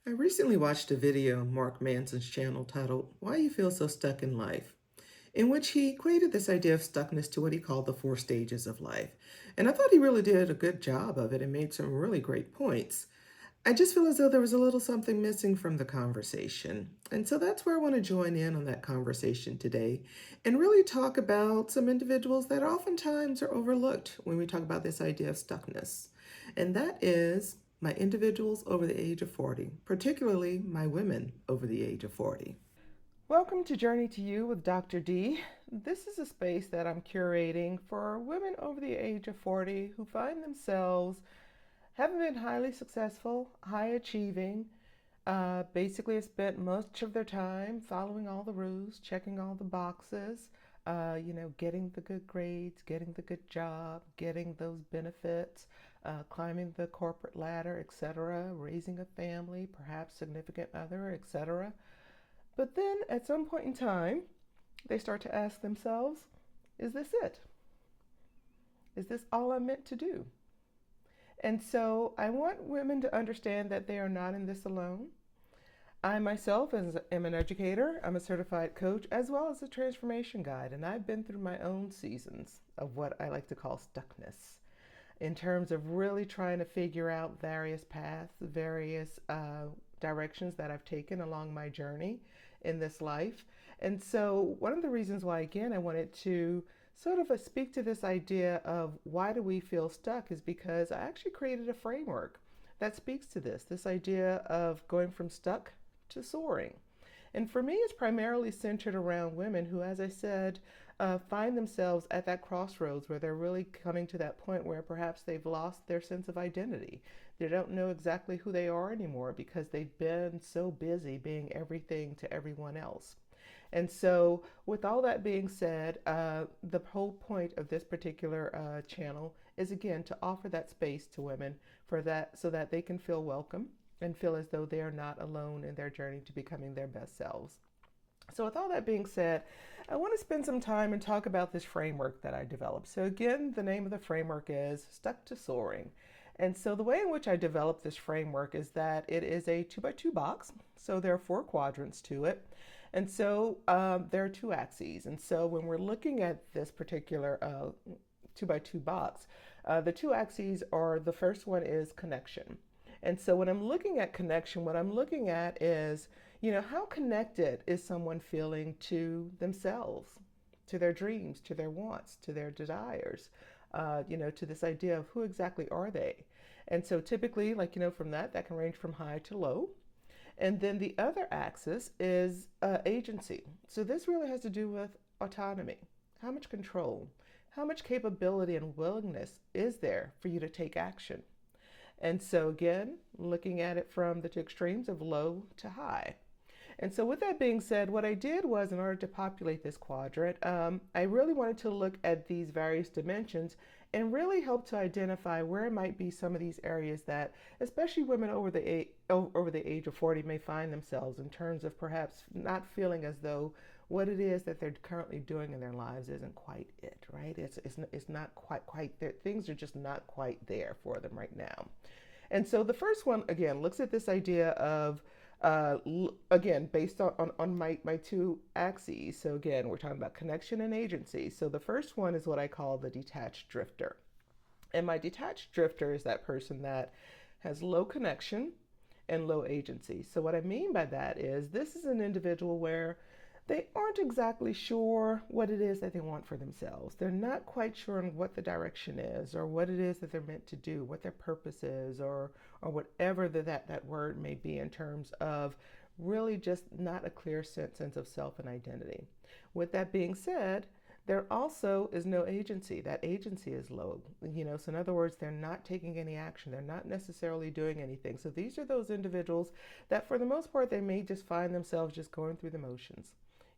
I recently watched a video on Mark Manson's channel titled Why You Feel So Stuck in Life, in which he equated this idea of stuckness to what he called the four stages of life. And I thought he really did a good job of it and made some really great points. I just feel as though there was a little something missing from the conversation. And so that's where I want to join in on that conversation today and really talk about some individuals that oftentimes are overlooked when we talk about this idea of stuckness. And that is my individuals over the age of 40, particularly my women over the age of 40. Welcome to Journey to You with Dr. D. This is a space that I'm curating for women over the age of 40 who find themselves having been highly successful, high achieving, basically have spent much of their time following all the rules, checking all the boxes, getting the good grades, getting the good job, getting those benefits, climbing the corporate ladder, etc., raising a family, perhaps significant other, etc. But then at some point in time, they start to ask themselves, is this it? Is this all I'm meant to do? And so I want women to understand that they are not in this alone. I myself am an educator, I'm a certified coach, as well as a transformation guide, and I've been through my own seasons of what I like to call stuckness in terms of really trying to figure out various paths, various directions that I've taken along my journey in this life. And so, one of the reasons why, again, I wanted to sort of speak to this idea of why do we feel stuck is because I actually created a framework that speaks to this idea of going from stuck to soaring. And for me, it's primarily centered around women who, as I said, find themselves at that crossroads where they're really coming to that point where perhaps they've lost their sense of identity. They don't know exactly who they are anymore because they've been so busy being everything to everyone else. And so, with all that being said, the whole point of this particular channel is again to offer that space to women for that so that they can feel welcome and feel as though they are not alone in their journey to becoming their best selves. So, with all that being said, I want to spend some time and talk about this framework that I developed. So, again, the name of the framework is Stuck to Soaring. And so, the way in which I developed this framework is that it is a 2x2 box. So, there are four quadrants to it. And so, there are two axes. And so, when we're looking at this particular 2x2 box, the two axes are the first one is connection. And so when I'm looking at connection, what I'm looking at is, how connected is someone feeling to themselves, to their dreams, to their wants, to their desires, to this idea of who exactly are they. And so typically, from that can range from high to low. And then the other axis is agency. So this really has to do with autonomy. How much control, how much capability and willingness is there for you to take action? And so, again, looking at it from the two extremes of low to high. And so, with that being said, what I did was, in order to populate this quadrant, I really wanted to look at these various dimensions and really help to identify where might be some of these areas that, especially women over the age of 40, may find themselves in terms of perhaps not feeling as though what it is that they're currently doing in their lives isn't quite it, right? It's not quite there. Things are just not quite there for them right now. And so the first one, again, looks at this idea of, again, based on my two axes. So again, we're talking about connection and agency. So the first one is what I call the detached drifter. And my detached drifter is that person that has low connection and low agency. So what I mean by that is this is an individual where they aren't exactly sure what it is that they want for themselves. They're not quite sure on what the direction is or what it is that they're meant to do, what their purpose is, or whatever that word may be in terms of really just not a clear sense of self and identity. With that being said, there also is no agency. That agency is low. So in other words, they're not taking any action. They're not necessarily doing anything. So these are those individuals that for the most part, they may just find themselves just going through the motions.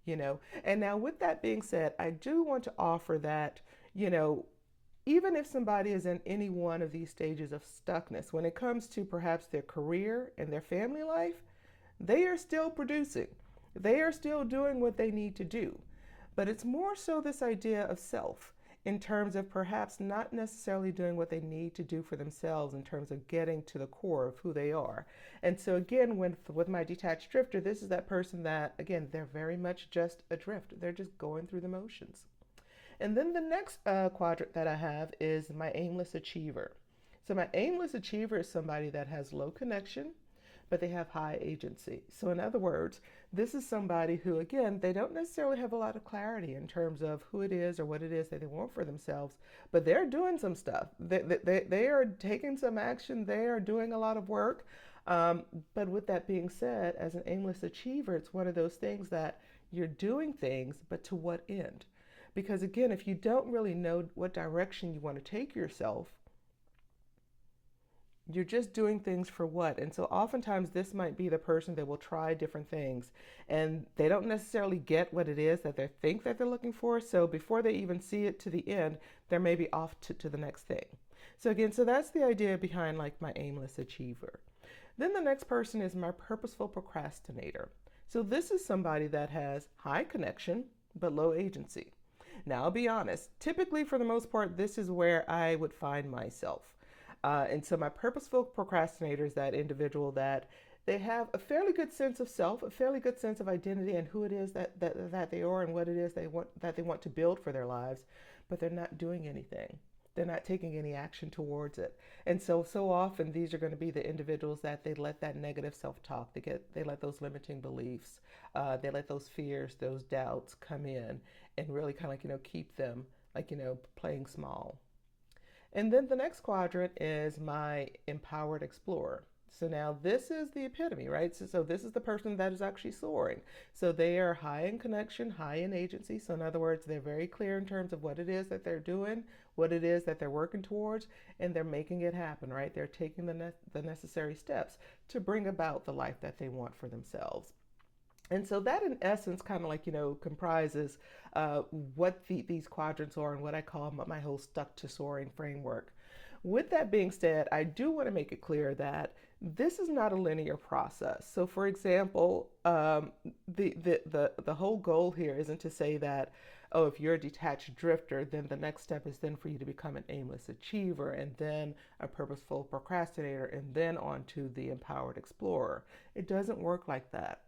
And now with that being said, I do want to offer that, even if somebody is in any one of these stages of stuckness, when it comes to perhaps their career and their family life, they are still producing. They are still doing what they need to do. But it's more so this idea of self. in terms of perhaps not necessarily doing what they need to do for themselves in terms of getting to the core of who they are. And so again, with my detached drifter, this is that person that, again, they're very much just adrift. They're just going through the motions. And then the next quadrant that I have is my aimless achiever. So my aimless achiever is somebody that has low connection, but they have high agency. So in other words, this is somebody who, again, they don't necessarily have a lot of clarity in terms of who it is or what it is that they want for themselves, but they're doing some stuff. They are taking some action. They are doing a lot of work. But with that being said, as an aimless achiever, it's one of those things that you're doing things, but to what end? Because again, if you don't really know what direction you want to take yourself, you're just doing things for what? And so oftentimes this might be the person that will try different things and they don't necessarily get what it is that they think that they're looking for. So before they even see it to the end, they're maybe off to the next thing. So again, so that's the idea behind like my aimless achiever. Then the next person is my purposeful procrastinator. So this is somebody that has high connection but low agency. Now, I'll be honest, typically for the most part, this is where I would find myself. And so my purposeful procrastinator is that individual that they have a fairly good sense of self, a fairly good sense of identity and who it is that they are and what it is they want to build for their lives, but they're not doing anything. They're not taking any action towards it. And so often these are going to be the individuals that they let that negative self-talk, they let those limiting beliefs, they let those fears, those doubts come in and really kind of like, keep them like, playing small. And then the next quadrant is my empowered explorer. So now this is the epitome, right? So this is the person that is actually soaring. So they are high in connection, high in agency. So in other words, they're very clear in terms of what it is that they're doing, what it is that they're working towards, and they're making it happen, right? They're taking the necessary steps to bring about the life that they want for themselves. And so that, in essence, kind of like, comprises what these quadrants are and what I call my whole stuck to soaring framework. With that being said, I do want to make it clear that this is not a linear process. So, for example, the whole goal here isn't to say that, oh, if you're a detached drifter, then the next step is then for you to become an aimless achiever, and then a purposeful procrastinator, and then on to the empowered explorer. It doesn't work like that,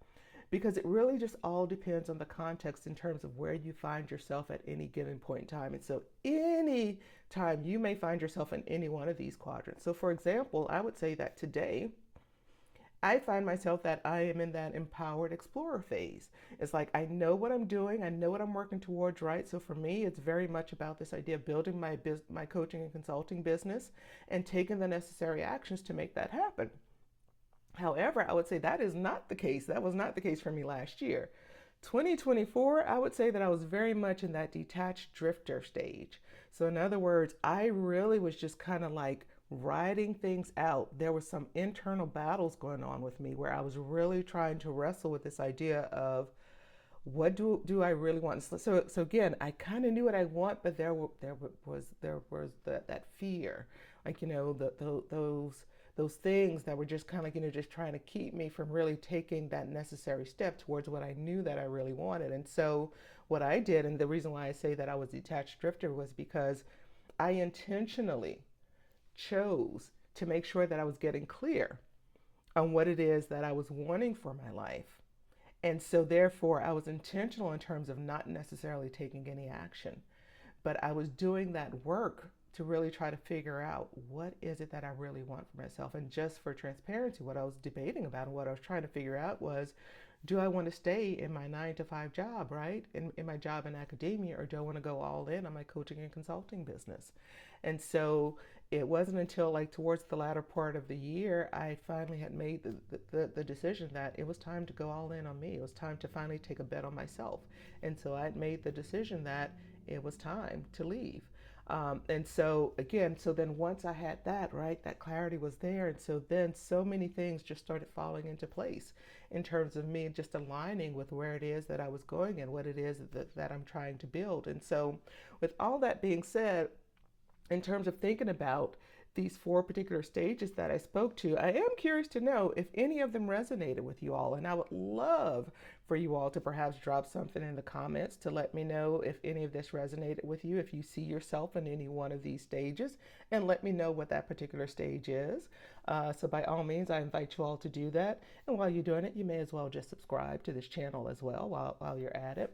because it really just all depends on the context in terms of where you find yourself at any given point in time. And so any time you may find yourself in any one of these quadrants. So for example, I would say that today I find myself that I am in that empowered explorer phase. It's like I know what I'm doing, I know what I'm working towards, right? So for me, it's very much about this idea of building my coaching and consulting business and taking the necessary actions to make that happen. However, I would say that is not the case. That was not the case for me last year. 2024, I would say that I was very much in that detached drifter stage. So, in other words, I really was just kind of like riding things out. There were some internal battles going on with me where I was really trying to wrestle with this idea of what do I really want. So again, I kind of knew what I want, but there was that fear, like those things that were just kind of just trying to keep me from really taking that necessary step towards what I knew that I really wanted. And so what I did, and the reason why I say that I was detached drifter, was because I intentionally chose to make sure that I was getting clear on what it is that I was wanting for my life. And so therefore I was intentional in terms of not necessarily taking any action, but I was doing that work to really try to figure out what is it that I really want for myself. And just for transparency, what I was debating about and what I was trying to figure out was, do I want to stay in my 9 to 5 job, right? In my job in academia, or do I want to go all in on my coaching and consulting business? And so it wasn't until like towards the latter part of the year, I finally had made the decision that it was time to go all in on me. It was time to finally take a bet on myself. And so I'd made the decision that it was time to leave. And so again, so then once I had that, right, that clarity was there. And so then so many things just started falling into place in terms of me just aligning with where it is that I was going and what it is that I'm trying to build. And so with all that being said, in terms of thinking about these four particular stages that I spoke to, I am curious to know if any of them resonated with you all. And I would love for you all to perhaps drop something in the comments to let me know if any of this resonated with you, if you see yourself in any one of these stages, and let me know what that particular stage is. So by all means, I invite you all to do that. And while you're doing it, you may as well just subscribe to this channel as well while you're at it.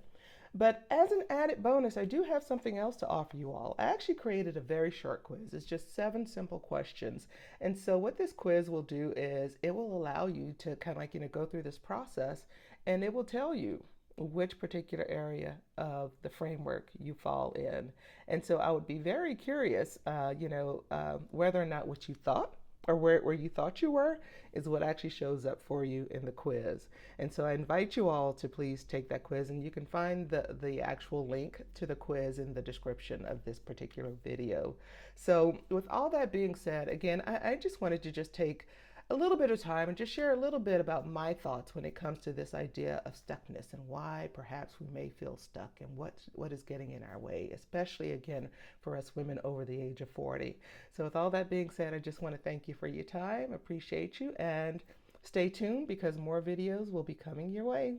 But as an added bonus, I do have something else to offer you all. I actually created a very short quiz. It's just 7 simple questions. And so what this quiz will do is it will allow you to kind of like, go through this process, and it will tell you which particular area of the framework you fall in. And so I would be very curious, whether or not what you thought or where you thought you were is what actually shows up for you in the quiz. And so I invite you all to please take that quiz, and you can find the actual link to the quiz in the description of this particular video. So with all that being said, again, I just wanted to just take a little bit of time and just share a little bit about my thoughts when it comes to this idea of stuckness and why perhaps we may feel stuck and what is getting in our way, especially again for us women over the age of 40. So with all that being said, I just want to thank you for your time, appreciate you, and stay tuned because more videos will be coming your way.